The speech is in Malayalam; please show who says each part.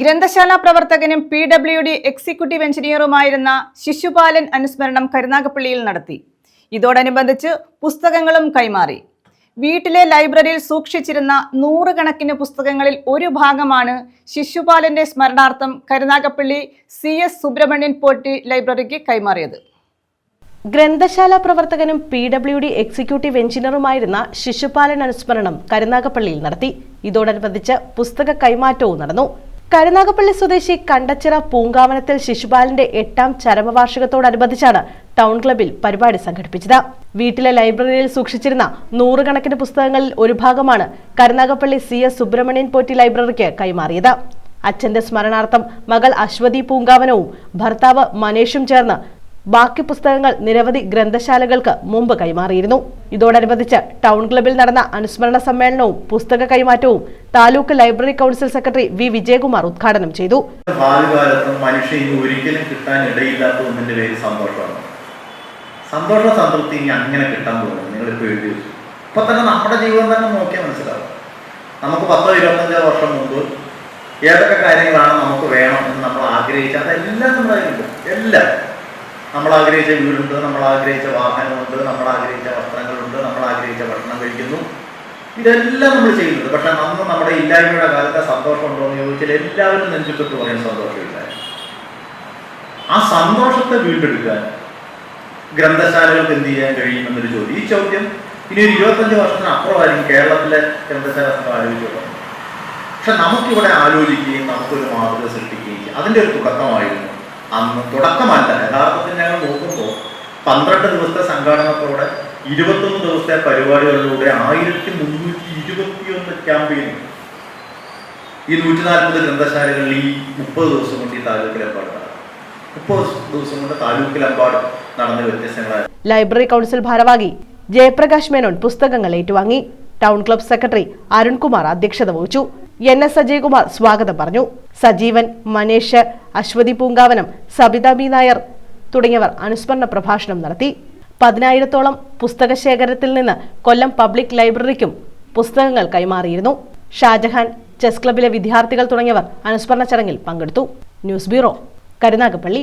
Speaker 1: ഗ്രന്ഥശാല പ്രവർത്തകനും PWD എക്സിക്യൂട്ടീവ് എഞ്ചിനീയറുമായിരുന്ന ശിശുപാലൻ അനുസ്മരണം കരുനാഗപ്പള്ളിയിൽ നടത്തി. ഇതോടനുബന്ധിച്ച് പുസ്തകങ്ങളും കൈമാറി. വീട്ടിലെ ലൈബ്രറിയിൽ സൂക്ഷിച്ചിരുന്ന 100 കണക്കിന് പുസ്തകങ്ങളിൽ ഒരു ഭാഗമാണ് ശിശുപാലന്റെ സ്മരണാർത്ഥം കരുനാഗപ്പള്ളി CS സുബ്രഹ്മണ്യൻ പോറ്റി ലൈബ്രറിക്ക് കൈമാറിയത്.
Speaker 2: ഗ്രന്ഥശാല പ്രവർത്തകനും PWD എക്സിക്യൂട്ടീവ് എഞ്ചിനീയറുമായിരുന്ന ശിശുപാലൻ അനുസ്മരണം കരുനാഗപ്പള്ളിയിൽ നടത്തി. ഇതോടനുബന്ധിച്ച് പുസ്തക കൈമാറ്റവും നടന്നു. കരുനാഗപ്പള്ളി സ്വദേശി കണ്ടച്ചിറ പൂങ്കാവനത്തിൽ ശിശുപാലന്റെ 8ാം ചരമവാർഷികത്തോടനുബന്ധിച്ചാണ് ടൗൺ ക്ലബിൽ പരിപാടി സംഘടിപ്പിച്ചത്. വീട്ടിലെ ലൈബ്രറിയിൽ സൂക്ഷിച്ചിരുന്ന 100 കണക്കിന് പുസ്തകങ്ങളിൽ ഒരു ഭാഗമാണ് കരുനാഗപ്പള്ളി CS സുബ്രഹ്മണ്യൻ പോറ്റി ലൈബ്രറിക്ക് കൈമാറിയത്. അച്ഛന്റെ സ്മരണാർത്ഥം മകൾ അശ്വതി പൂങ്കാവനവും ഭർത്താവ് മനേഷും ചേർന്ന് ബാക്കി പുസ്തകങ്ങൾ നിരവധി ഗ്രന്ഥശാലകൾക്ക് മുമ്പ് കൈമാറിയിരുന്നു. ഇതോടനുബന്ധിച്ച് ടൗൺ ക്ലബിൽ നടന്ന അനുസ്മരണ സമ്മേളനവും പുസ്തക കൈമാറ്റവും taluk library council secretary V Vijayakumar ഉദ്ഘാടനം ചെയ്തു.
Speaker 3: ഭാവികാലത്തും മനുഷ്യന് ഒരിക്കലും കിട്ടാൻ ഇടയില്ലാത്ത ഒന്നിന്റെ പേര് സന്തോഷമാണ്. സന്തോഷ സംതൃപ്തി ഇനി അങ്ങനെ കിട്ടാൻ പോകുന്നത് നിങ്ങളിപ്പോൾ എഴുതി വെച്ചു. ഇപ്പൊ തന്നെ നമ്മുടെ ജീവിതം തന്നെ നോക്കിയാൽ മനസ്സിലാവും. നമുക്ക് 10-25 വർഷം മുമ്പ് ഏതൊക്കെ കാര്യങ്ങളാണ് നമുക്ക് വേണം എന്ന് നമ്മൾ ആഗ്രഹിച്ച അതെല്ലാം നമ്മുടെ കയ്യിലുണ്ട്. എല്ലാം നമ്മൾ ആഗ്രഹിച്ച വീടുണ്ട്, നമ്മൾ ആഗ്രഹിച്ച വാഹനമുണ്ട്, നമ്മൾ ആഗ്രഹിച്ച വസ്ത്രങ്ങളുണ്ട്, നമ്മൾ ആഗ്രഹിച്ച ഭക്ഷണം കഴിക്കുന്നു. ഇതെല്ലാം നമ്മൾ ചെയ്യുന്നുണ്ട്. പക്ഷെ അന്ന് നമ്മുടെ ഇല്ലായ്മയുടെ കാലത്തെ സന്തോഷം ഉണ്ടോ എന്ന് ചോദിച്ചാൽ എല്ലാവരും നെഞ്ചിട്ട് പറയാൻ സന്തോഷമില്ല. ആ സന്തോഷത്തെ വീണ്ടെടുക്കാൻ ഗ്രന്ഥശാലകൾക്ക് എന്ത് ചെയ്യാൻ കഴിയുമെന്നൊരു ചോദ്യം. ഈ ചോദ്യം ഇനി ഒരു 25 വർഷത്തിനപ്പുറമായിരിക്കും കേരളത്തിലെ ഗ്രന്ഥശാല സംഘം ആലോചിച്ചോളാം. പക്ഷെ നമുക്കിവിടെ ആലോചിക്കുകയും നമുക്കൊരു മാതൃക സൃഷ്ടിക്കുകയും ചെയ്യും. അതിൻ്റെ ഒരു തുടക്കമായിരുന്നു അന്ന്. തുടക്കമല്ല, യഥാർത്ഥത്തിൽ ഞങ്ങൾ നോക്കുമ്പോൾ 12 ദിവസത്തെ സംഘാടനത്തോടെ 21 ദിവസത്തെ പരിപാടികളിലൂടെ 1321 ക്യാമ്പയിൻ ഈ 140 ഗ്രന്ഥശാലകളിൽ ഈ 30 ദിവസം കൊണ്ട് ഈ താലൂക്കിലെമ്പാട് 30 ദിവസം കൊണ്ട് താലൂക്കിലെമ്പാട് നടന്ന വ്യത്യസ്തങ്ങളായ
Speaker 2: ലൈബ്രറി കൗൺസിൽ ഭാരവാഹി ജയപ്രകാശ് മേനോൻ പുസ്തകങ്ങൾ ഏറ്റുവാങ്ങി. ടൗൺ ക്ലബ് സെക്രട്ടറി അരുൺകുമാർ അധ്യക്ഷത വഹിച്ചു. NS അജയ്കുമാർ സ്വാഗതം പറഞ്ഞു. സജീവൻ, മനേഷ്, അശ്വതി പൂങ്കാവനം, സബിത ബി നായർ തുടങ്ങിയവർ അനുസ്മരണ പ്രഭാഷണം നടത്തി. 10,000-ഓളം പുസ്തക ശേഖരത്തിൽ നിന്ന് കൊല്ലം പബ്ലിക് ലൈബ്രറിക്കും പുസ്തകങ്ങൾ കൈമാറിയിരുന്നു. ഷാജഹാൻ, ചെസ് ക്ലബിലെ വിദ്യാർത്ഥികൾ തുടങ്ങിയവർ അനുസ്മരണ ചടങ്ങിൽ പങ്കെടുത്തു. News bureau, Karunagappally.